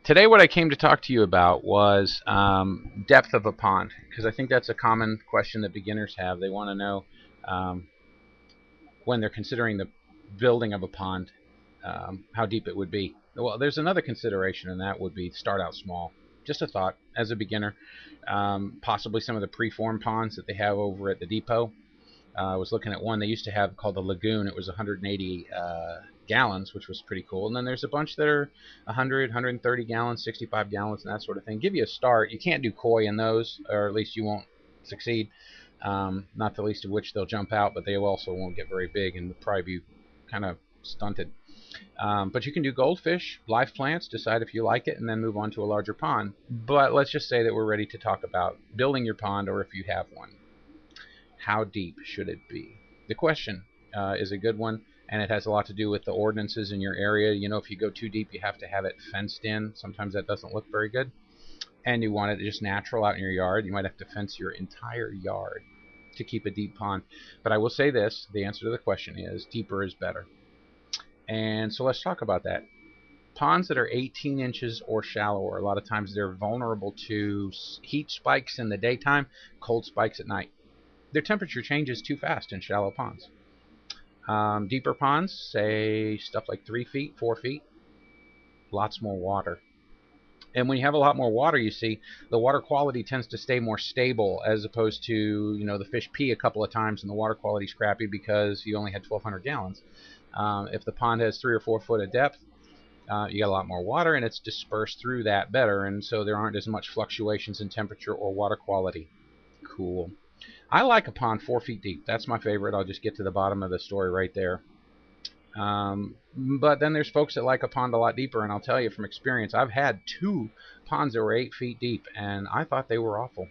Today, what I came to talk to you about was depth of a pond, because I think that's a common question that beginners have. They want to know um, when they're considering the building of a pond, how deep it would be. Well, there's another consideration, and that would be start out small. Just a thought as a beginner. Possibly some of the preformed ponds that they have over at the depot. I was looking at one they used to have called the Lagoon. It was 180 gallons, which was pretty cool. And then there's a bunch that are 100, 130 gallons, 65 gallons, and that sort of thing. Give you a start. You can't do koi in those, or at least you won't succeed. Not the least of which they'll jump out, but they also won't get very big and probably be kind of stunted. But you can do goldfish, live plants, decide if you like it, and then move on to a larger pond. But let's just say that we're ready to talk about building your pond, or if you have one. How deep should it be? The question is a good one, and it has a lot to do with the ordinances in your area. You know, if you go too deep, you have to have it fenced in. Sometimes that doesn't look very good. And you want it just natural out in your yard, you might have to fence your entire yard to keep a deep pond. But I will say this, the answer to the question is deeper is better. And so let's talk about that. Ponds that are 18 inches or shallower, a lot of times they're vulnerable to heat spikes in the daytime, cold spikes at night. Their temperature changes too fast in shallow ponds. Deeper ponds, say stuff like 3 feet, 4 feet, lots more water. And when you have a lot more water, you see, the water quality tends to stay more stable, as opposed to, the fish pee a couple of times and the water quality's crappy because you only had 1,200 gallons. If the pond has 3 or 4 foot of depth, you got a lot more water, and it's dispersed through that better, and so there aren't as much fluctuations in temperature or water quality. Cool. I like a pond 4 feet deep. That's my favorite. I'll just get to the bottom of the story right there. But then there's folks that like a pond a lot deeper, and I'll tell you from experience, I've had 2 ponds that were 8 feet deep, and I thought they were awful.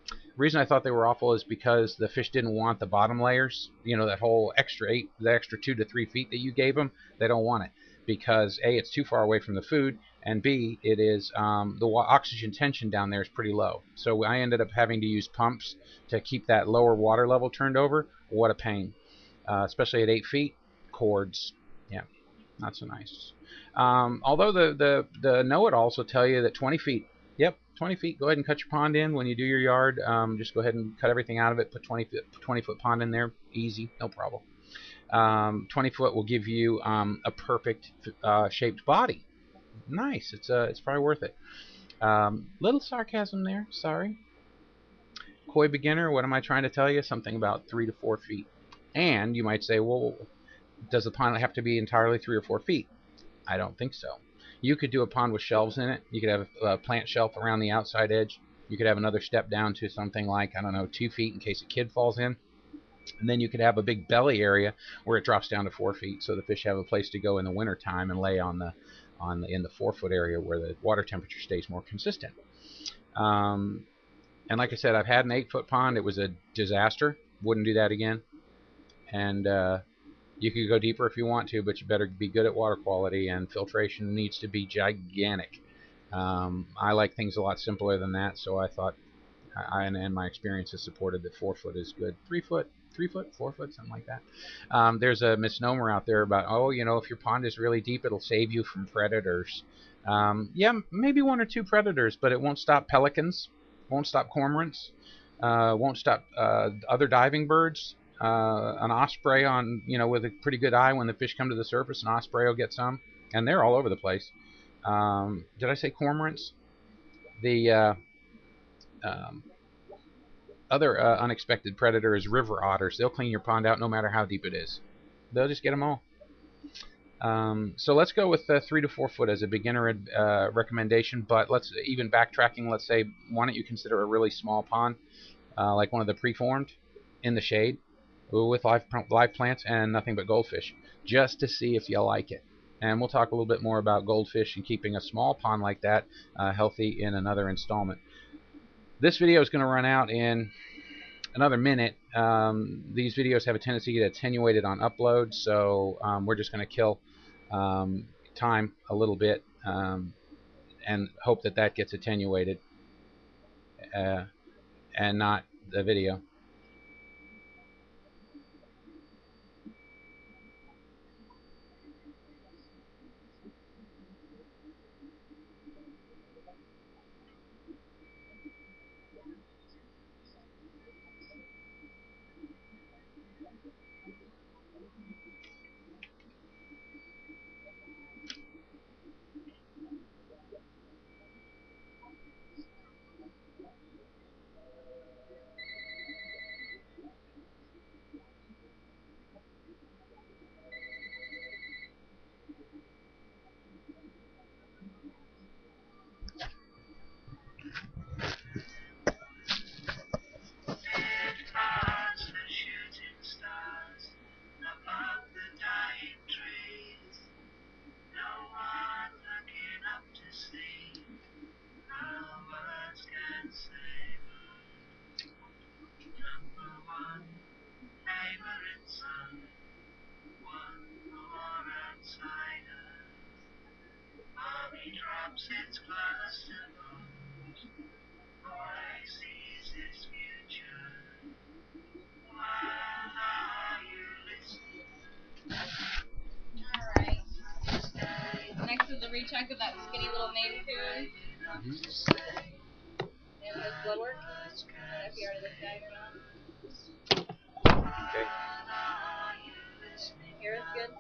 The reason I thought they were awful is because the fish didn't want the bottom layers. That whole the extra 2 to 3 feet that you gave them. They don't want it because A, it's too far away from the food, and B, it is the oxygen tension down there is pretty low. So I ended up having to use pumps to keep that lower water level turned over. What a pain, especially at 8 feet. Cords, yeah, not so nice. Although the know-it-alls will tell you that 20 feet. Yep, 20 feet. Go ahead and cut your pond in when you do your yard. Just go ahead and cut everything out of it. Put 20-foot pond in there. Easy, no problem. 20 foot will give you a perfect shaped body. Nice. It's probably worth it. Little sarcasm there. Sorry. Koi beginner. What am I trying to tell you? Something about 3 to 4 feet. And you might say, well, does the pond have to be entirely 3 or 4 feet? I don't think so. You could do a pond with shelves in it. You could have a plant shelf around the outside edge. You could have another step down to something like, I don't know, 2 feet in case a kid falls in. And then you could have a big belly area where it drops down to 4 feet, so the fish have a place to go in the winter time and lay in the 4 foot area where the water temperature stays more consistent. And like I said, I've had an 8 foot pond. It was a disaster. Wouldn't do that again. And you could go deeper if you want to, but you better be good at water quality, and filtration needs to be gigantic. I like things a lot simpler than that, so I thought, and my experience has supported that 4 foot is good. 3 foot, 4 foot, something like that. There's a misnomer out there about, if your pond is really deep, it'll save you from predators. Yeah, maybe 1 or 2 predators, but it won't stop pelicans, won't stop cormorants, won't stop other diving birds. An osprey with a pretty good eye, when the fish come to the surface, an osprey will get some, and they're all over the place. Did I say cormorants? The other unexpected predator is river otters. They'll clean your pond out no matter how deep it is. They'll just get them all. So let's go with 3 to 4 foot as a beginner recommendation, but let's even backtracking. Let's say, why don't you consider a really small pond, like one of the preformed, in the shade, with live plants and nothing but goldfish, just to see if you like it. And we'll talk a little bit more about goldfish and keeping a small pond like that healthy in another installment. This video is going to run out in another minute. These videos have a tendency to get attenuated on upload, so we're just going to kill time a little bit and hope that gets attenuated and not the video. Alright. Next is a recheck of that skinny little main tune. And this blood work. I don't know if you already looked at it or not. Okay. Hear us good?